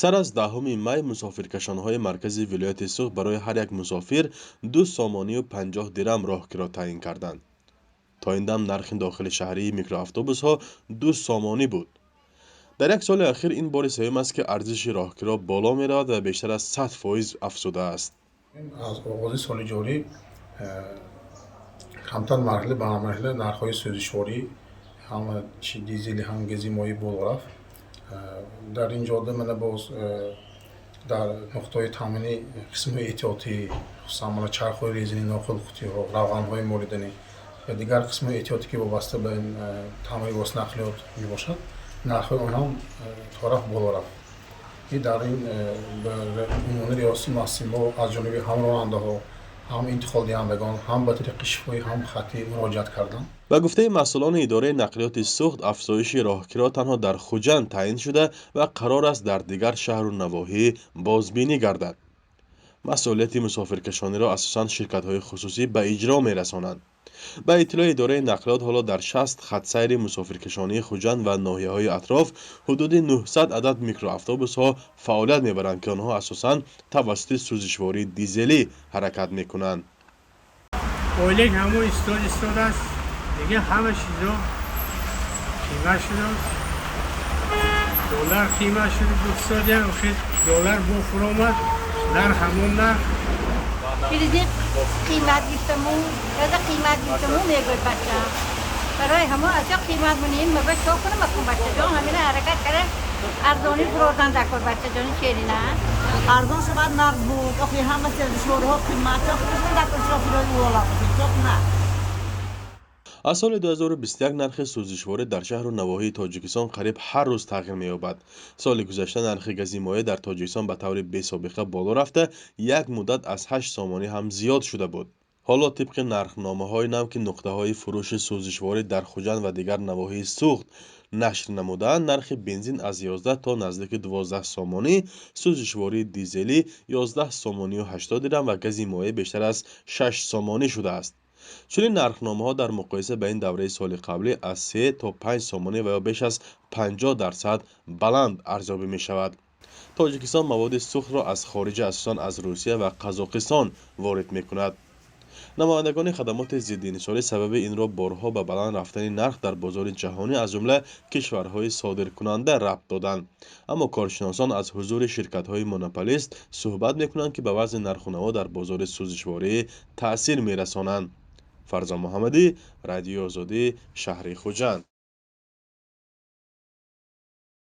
سر از 10 می مسافرکشان‌های مرکزی ولایت سوخت برای هر یک مسافر 2 سامانی و 50 درم راهکرا تعیین کردند. تا این دم نرخ داخل شهری میکرواتوبوس‌ها 2 سامانی بود. در یک سال اخیر این بار سوم است که ارزش راهکرا بالا می‌رود و بیشتر از 100% افزوده است. از آغاز سال جاری کمتر مرحله به مرحله نرخ‌های سوزشواری هم دیزل هم گازی مایع بالا رفت. در این جاده من باز در نقطه تامینی قسم احتیاطی سامان چرخ‌های ریزنی ناخالخوتی ها روغن‌های موردنی و دیگر قسم احتیاطی که وابسته به این تامین واسه نقلیات میباشد نرخ آن هم طرف بالا رفت. در این عنوان ریاست ماسیمو از جانب هم راننده‌ها هم انتقال دهندگان هم به طریق شفاهی هم خطی مراجعت کردند. به گفته مسئولان اداره نقلیات سوخت، افزایش راهکرا تنها در خوجند تعیین شده و قرار است در دیگر شهر و نواحی بازبینی گردد. مسئولیت مسافرکشانی را اساساً شرکت‌های خصوصی به اجرا می‌رسانند. به اطلاع اداره نقلیات حالا در 60 خط سیر مسافرکشانی خوجند و ناحیه‌های اطراف حدود 900 عدد میکرواتوبوس‌ها فعالیت می‌برند که آنها اساساً توسط سوزشواری دیزلی حرکت می‌کنند. اویلک همون استاد است دیگه همه چیزا قیمه شده است. دلار قیمه شده دوستادی آخه دلار بخور آمد در همون نرخ بریزی قیمت گیفتمون یا قیمت گیفتمون میگوید بچه برای همون از قیمت منیم مبه شو کنم مکن بچه جان همین حرکت کرده ارزانی فروردن دکر بچه جانی چیری نه ارزان شد نرخ بود آخه همه سرشورها قیمت ها خودشون دکر شافیرهای والا بود نه. از سال 2021 نرخ سوزشواری در شهر و نواحی تاجیکستان قریب هر روز تغییر می‌یابد. سال گذشته نرخ گازی مایع در تاجیکستان به طور بی‌سابقه بالا رفته یک مدت از 8 سامانی هم زیاد شده بود. حالا طبق نرخنامه‌های نو که نقطه‌های فروش سوزشواری در خوجند و دیگر نواحی سوخت نشر نمودند، نرخ بنزین از 11 تا نزدیک 12 سامانی، سوزشواری دیزلی 11 سامانی و 80 درم و گازی مایع بیشتر از 6 سامانی شده است. چنین نرخنامه‌ها در مقایسه با این دوره سال قبلی از 3 تا 5 سامانی و یا بیش از 50% بلند ارزیابی می‌شود. تاجیکستان مواد سوخت را از خارج اساساً از روسیه و قزاقستان وارد می‌کند. نمایندگان خدمات ضد انحصاری سبب این را بارها به بلند رفتن نرخ در بازار جهانی از جمله کشورهای صادرکننده ربط دادند، اما کارشناسان از حضور شرکت‌های مونوپولیست صحبت می‌کنند که به وضع نرخ و نما در بازار سوزشواری تأثیر می‌رسانند. فرزان محمدی، رادیو آزادی، شهر خوجند.